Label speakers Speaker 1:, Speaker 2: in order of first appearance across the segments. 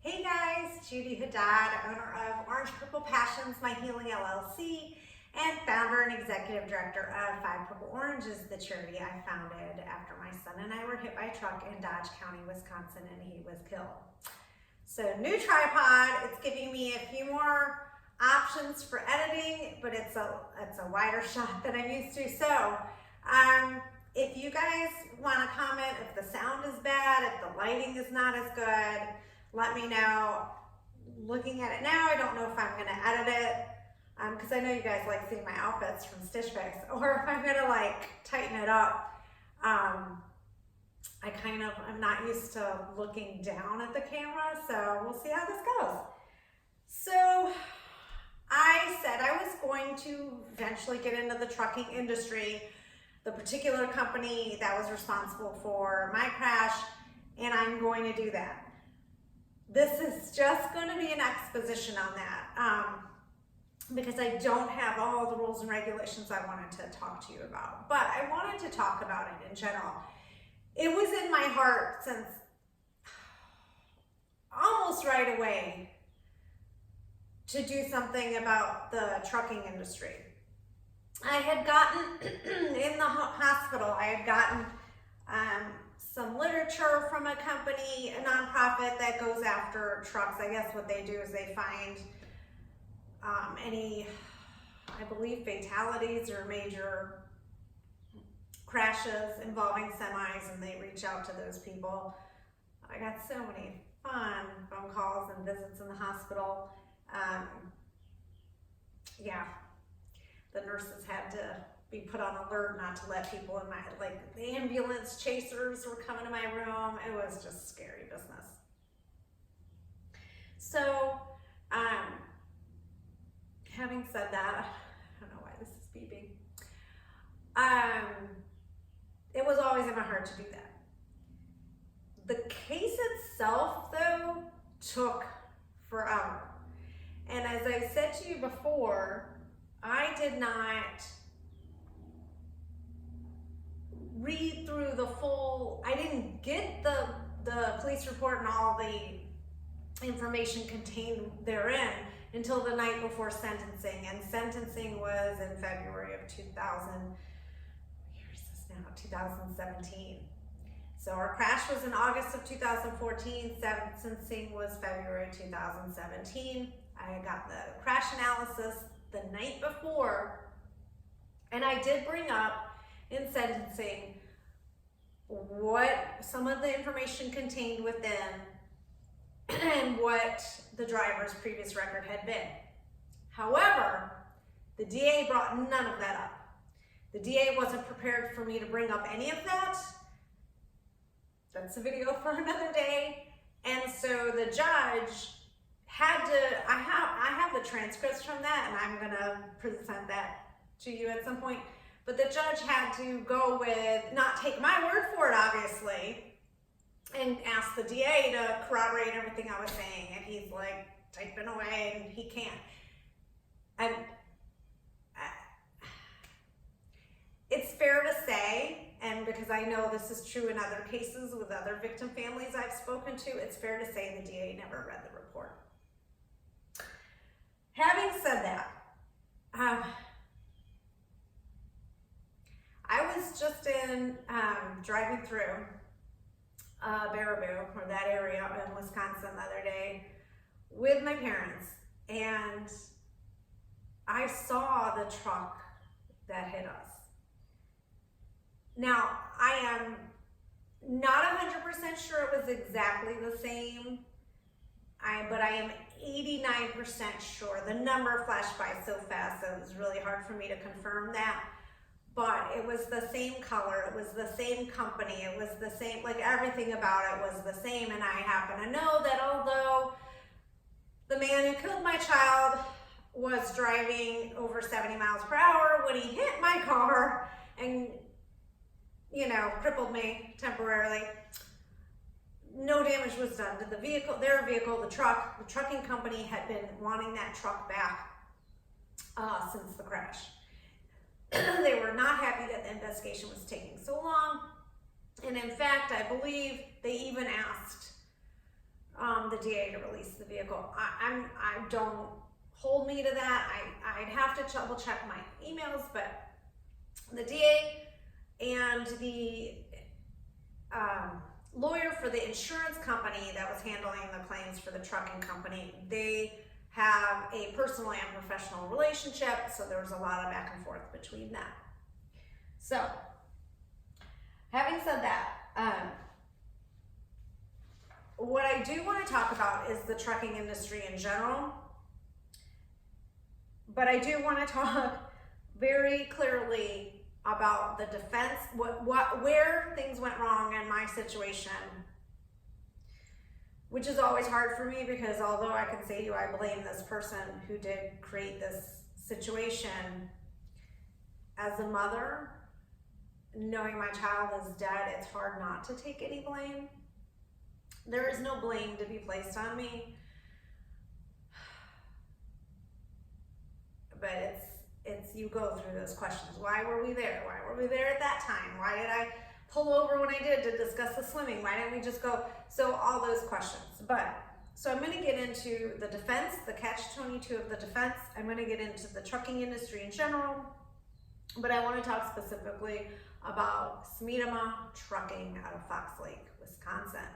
Speaker 1: Hey guys, Judy Haddad, owner of Orange Purple Passions, My Healing LLC, and founder and executive director of Five Purple Oranges, the charity I founded after my son and I were hit by a truck in Dodge County, Wisconsin, and he was killed. So new tripod, it's giving me a few more options for editing, but it's a wider shot than I'm used to. So if you guys want to comment if the sound is bad, if the lighting is not as good, let me know. Looking at it now, I don't know if I'm going to edit it because I know you guys like seeing my outfits from Stitch Fix, or if I'm going to like tighten it up. I'm not used to looking down at the camera, so we'll see how this goes. So I said I was going to eventually get into the trucking industry, the particular company that was responsible for my crash, and I'm going to do that. This is just going to be an exposition on that because I don't have all the rules and regulations I wanted to talk to you about, but I wanted to talk about it in general. It was in my heart since almost right away to do something about the trucking industry. I had gotten, in the hospital, I had gotten some literature from a company, a nonprofit that goes after trucks. I guess what they do is they find any, I believe, fatalities or major crashes involving semis, and they reach out to those people. I got so many fun phone calls and visits in the hospital. Yeah, the nurses had to be put on alert not to let people in my, like the ambulance chasers were coming to my room. It was just scary business. So, having said that, I don't know why this is beeping. It was always in my heart to do that. The case itself, though, took forever. And as I said to you before, I did not read through the full, I didn't get the police report and all the information contained therein until the night before sentencing, and sentencing was in February of 2017. So our crash was in August of 2014, sentencing was February 2017. I got the crash analysis the night before, and I did bring up in sentencing what some of the information contained within and what the driver's previous record had been. However, the DA brought none of that up. The DA wasn't prepared for me to bring up any of that. That's a video for another day. And so the judge had to, I have the transcripts from that, and I'm gonna present that to you at some point. But the judge had to go with, not take my word for it, obviously, and ask the DA to corroborate everything I was saying. And he's like typing away, and he can't. And it's fair to say, and because I know this is true in other cases with other victim families I've spoken to, it's fair to say the DA never read the report. Having said that, I was just driving through Baraboo, or that area in Wisconsin, the other day with my parents, and I saw the truck that hit us. Now, I am not 100% sure it was exactly the same, but I am 89% sure. The number flashed by so fast that it was really hard for me to confirm that. But it was the same color, it was the same company, it was the same, like everything about it was the same. And I happen to know that although the man who killed my child was driving over 70 miles per hour when he hit my car and, you know, crippled me temporarily, no damage was done to the vehicle, their vehicle, the truck. The trucking company had been wanting that truck back since the crash. They were not happy that the investigation was taking so long. And in fact, I believe they even asked the DA to release the vehicle. I don't hold me to that. I'd have to double check my emails, but the DA and the lawyer for the insurance company that was handling the claims for the trucking company, they have a personal and professional relationship, so there was a lot of back and forth between them. So, having said that, what I do want to talk about is the trucking industry in general, but I do want to talk very clearly about the defense, where things went wrong in my situation, which is always hard for me, because although I can say to you I blame this person who did create this situation, as a mother, knowing my child is dead, it's hard not to take any blame. There is no blame to be placed on me, but it's you go through those questions. Why were we there? Why were we there at that time? Why did I pull over when I did to discuss the swimming? Why didn't we just go? So all those questions. So I'm going to get into the defense, the catch-22 of the defense. I'm going to get into the trucking industry in general, but I want to talk specifically about Smedema Trucking out of Fox Lake, Wisconsin.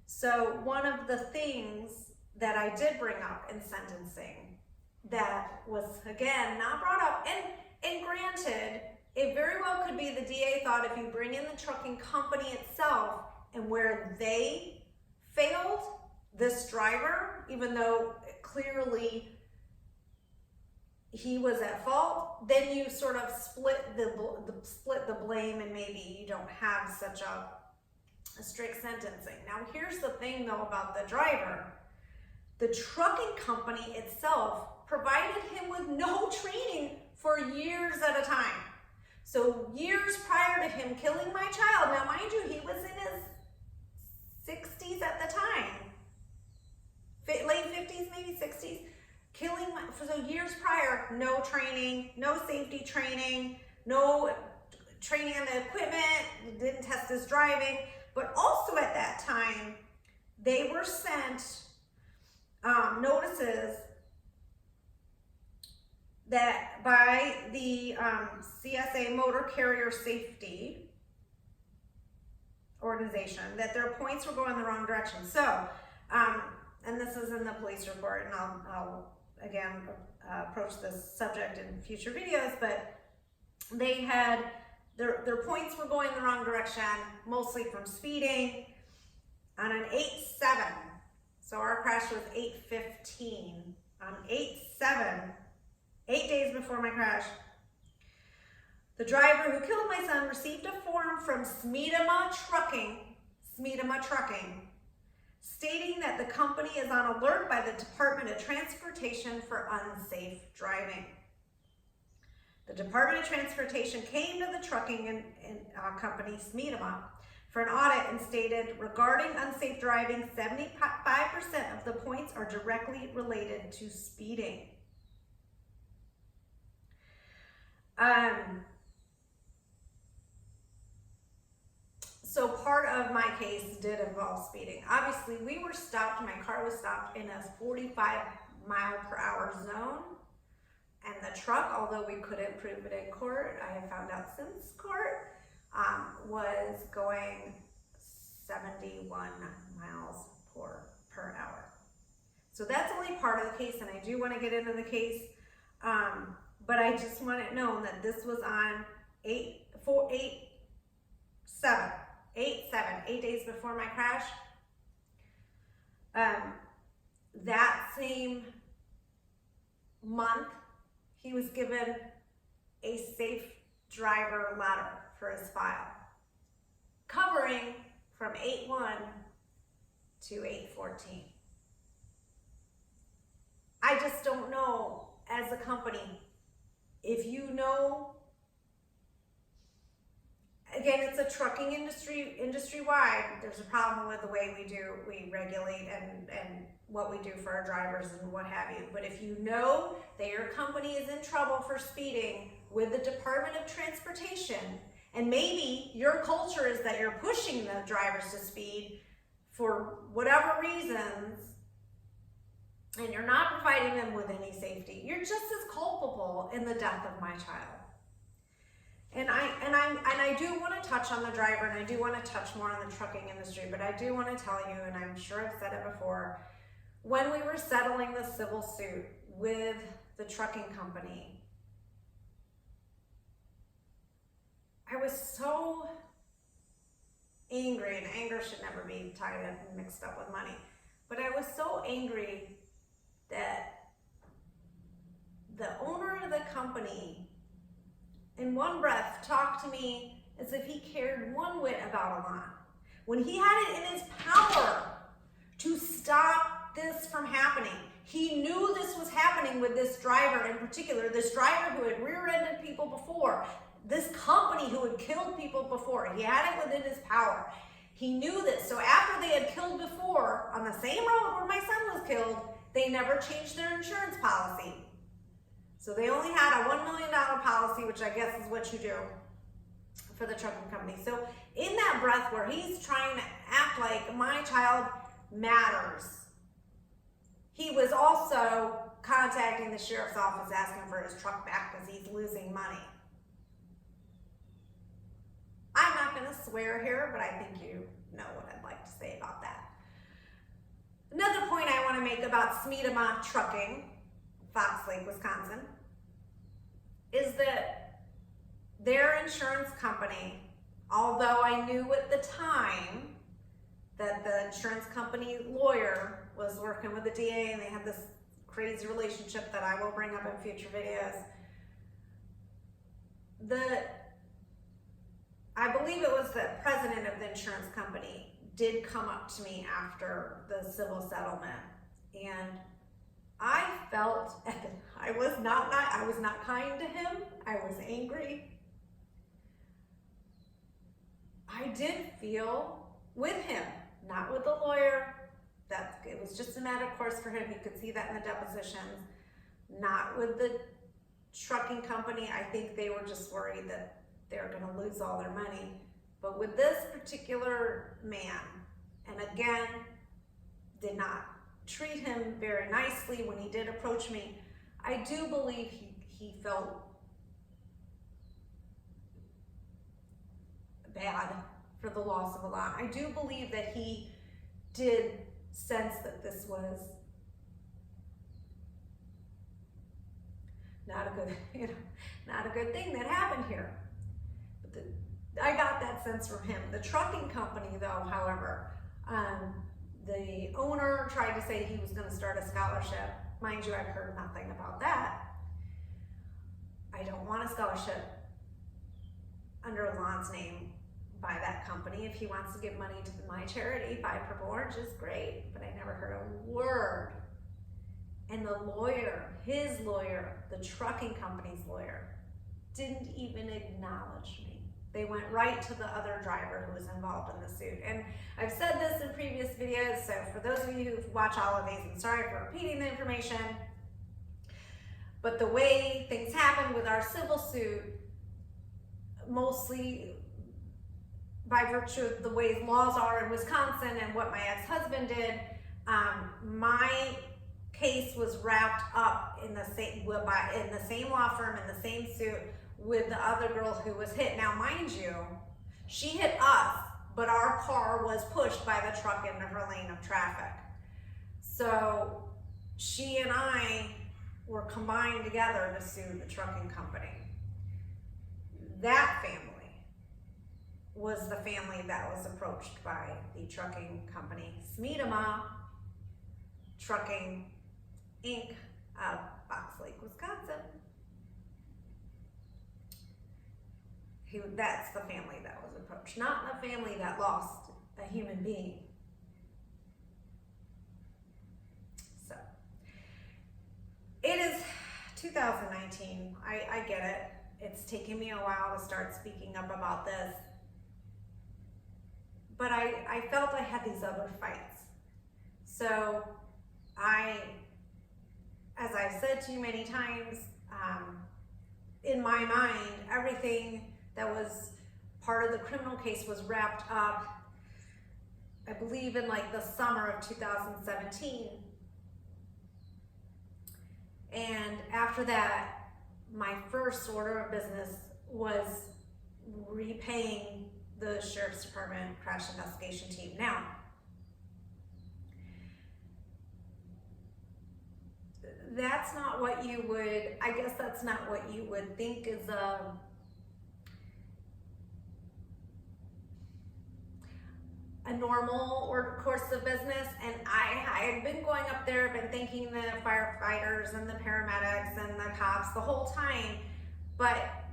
Speaker 1: So one of the things that I did bring up in sentencing that was, again, not brought up, and granted, it very well could be the DA thought if you bring in the trucking company itself and where they failed this driver, even though clearly he was at fault, then you sort of split the blame, and maybe you don't have such a strict sentencing. Now, here's the thing though about the driver. The trucking company itself provided him with no training for years at a time. So years prior to him killing my child, now mind you, he was in his 60s at the time, late 50s, maybe 60s, so years prior, no training, no safety training, no training on the equipment, didn't test his driving, but also at that time, they were sent notices that by the CSA Motor Carrier Safety Organization that their points were going the wrong direction. So, and this is in the police report, and I'll again approach this subject in future videos, but they had, their points were going the wrong direction, mostly from speeding on an 8-7. So our crash was 8-15. On 8-7, 8 days before my crash, the driver who killed my son received a form from Smedema Trucking, stating that the company is on alert by the Department of Transportation for unsafe driving. The Department of Transportation came to the trucking company, Smedema, for an audit and stated, regarding unsafe driving, 75% of the points are directly related to speeding. So part of my case did involve speeding. Obviously, we were stopped, my car was stopped in a 45-mile-per-hour zone. And the truck, although we couldn't prove it in court, I have found out since court, was going 71 miles per hour. So that's only part of the case, and I do want to get into the case, but I just want it known that this was on 8 days before my crash. That same month, he was given a safe driver letter for his file, covering from 8-1 to 8-14. I just don't know, as a company, if you know, again, it's a trucking industry-wide, there's a problem with the way we regulate and what we do for our drivers and what have you. But if you know that your company is in trouble for speeding with the Department of Transportation, and maybe your culture is that you're pushing the drivers to speed, for whatever reasons, and you're not providing them with any safety, you're just as culpable in the death of my child. And I do want to touch on the driver, and I do want to touch more on the trucking industry, but I do want to tell you, and I'm sure I've said it before, when we were settling the civil suit with the trucking company, I was so angry, and anger should never be tied up and mixed up with money, but I was so angry that the owner of the company in one breath talked to me as if he cared one whit about a lawn, when he had it in his power to stop this from happening. He knew this was happening with this driver in particular, this driver who had rear-ended people before, this company who had killed people before. He had it within his power. He knew this. So after they had killed before on the same road where my son was killed, they never changed their insurance policy. So they only had a $1 million policy, which I guess is what you do for the trucking company. So in that breath where he's trying to act like my child matters, he was also contacting the sheriff's office asking for his truck back because he's losing money. I'm not going to swear here, but I think you know what I'd like to say about that. Another point I want to make about Smedema Trucking, Fox Lake, Wisconsin, is that their insurance company, although I knew at the time that the insurance company lawyer was working with the DA and they had this crazy relationship that I will bring up in future videos, I believe it was the president of the insurance company did come up to me after the civil settlement, and I felt I was not kind to him. I was angry. I did feel with him, not with the lawyer. It was just a matter of course for him. You could see that in the depositions. Not with the trucking company. I think they were just worried that they're going to lose all their money. But with this particular man, and again, did not treat him very nicely when he did approach me, I do believe he felt bad for the loss of a lot. I do believe that he did sense that this was not a good thing that happened here. I got that sense from him. The trucking company, though, however, the owner tried to say he was going to start a scholarship. Mind you, I've heard nothing about that. I don't want a scholarship under Lon's name by that company. If he wants to give money to my charity, Buy Purple Oranges, great. But I never heard a word. And the lawyer, his lawyer, the trucking company's lawyer, didn't even acknowledge me. They went right to the other driver who was involved in the suit. And I've said this in previous videos, so for those of you who watch all of these, I'm sorry for repeating the information, but the way things happened with our civil suit, mostly by virtue of the way laws are in Wisconsin and what my ex-husband did, my case was wrapped up in the same law firm, in the same suit, with the other girl who was hit. Now, mind you, she hit us, but our car was pushed by the truck into her lane of traffic. So she and I were combined together to sue the trucking company. That family was the family that was approached by the trucking company, Smedema Trucking, Inc. of Fox Lake, Wisconsin. That's the family that was approached, not the family that lost a human being. So, it is 2019. I get it. It's taken me a while to start speaking up about this. But I felt I had these other fights. So, as I've said to you many times, in my mind, everything that was part of the criminal case was wrapped up I believe in like the summer of 2017. And after that, my first order of business was repaying the Sheriff's Department crash investigation team. Now, that's not what you would, I guess that's not what you would think is a normal or course of business. And I had been going up there, been thanking the firefighters and the paramedics and the cops the whole time. But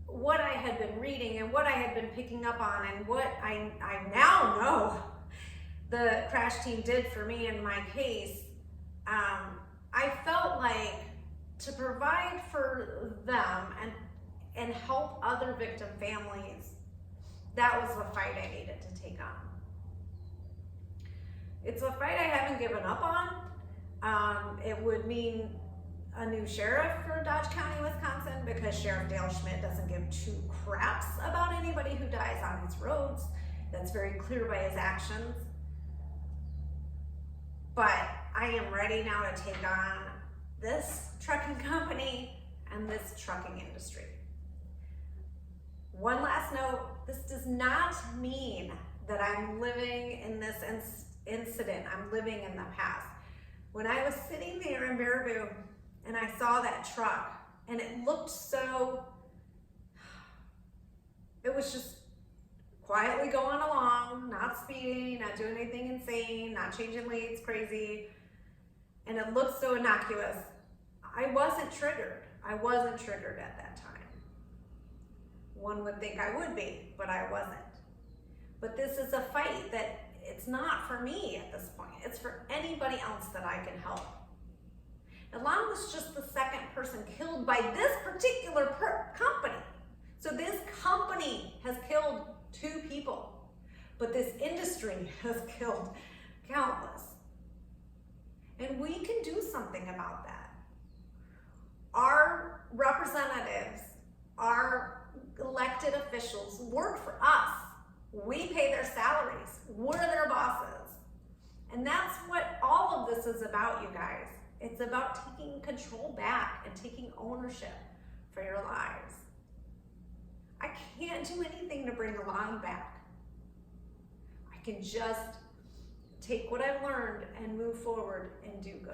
Speaker 1: what I had been reading and what I had been picking up on and what I now know the crash team did for me in my case, I felt like to provide for them and help other victim families, that was the fight I needed to take on. It's a fight I haven't given up on. It would mean a new sheriff for Dodge County, Wisconsin, because Sheriff Dale Schmidt doesn't give two craps about anybody who dies on his roads. That's very clear by his actions. But I am ready now to take on this trucking company and this trucking industry. One last note, this does not mean that I'm living in this incident. I'm living in the past. When I was sitting there in Baraboo and I saw that truck and it looked so, it was just quietly going along, not speeding, not doing anything insane, not changing lanes crazy, and it looked so innocuous. I wasn't triggered. I wasn't triggered at that time. One would think I would be, but I wasn't. But this is a fight that it's not for me at this point. It's for anybody else that I can help. Alon was just the second person killed by this particular company. So this company has killed 2 people, but this industry has killed countless. And we can do something about that. Our representatives, our elected officials work for us. We pay their salaries. We're their bosses. And that's what all of this is about, you guys. It's about taking control back and taking ownership for your lives. I can't do anything to bring Alon back. I can just take what I've learned and move forward and do good.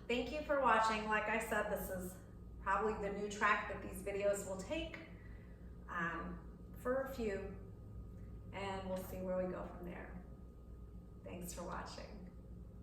Speaker 1: Thank you for watching. Like I said, this is probably the new track that these videos will take for a few, and we'll see where we go from there. Thanks for watching.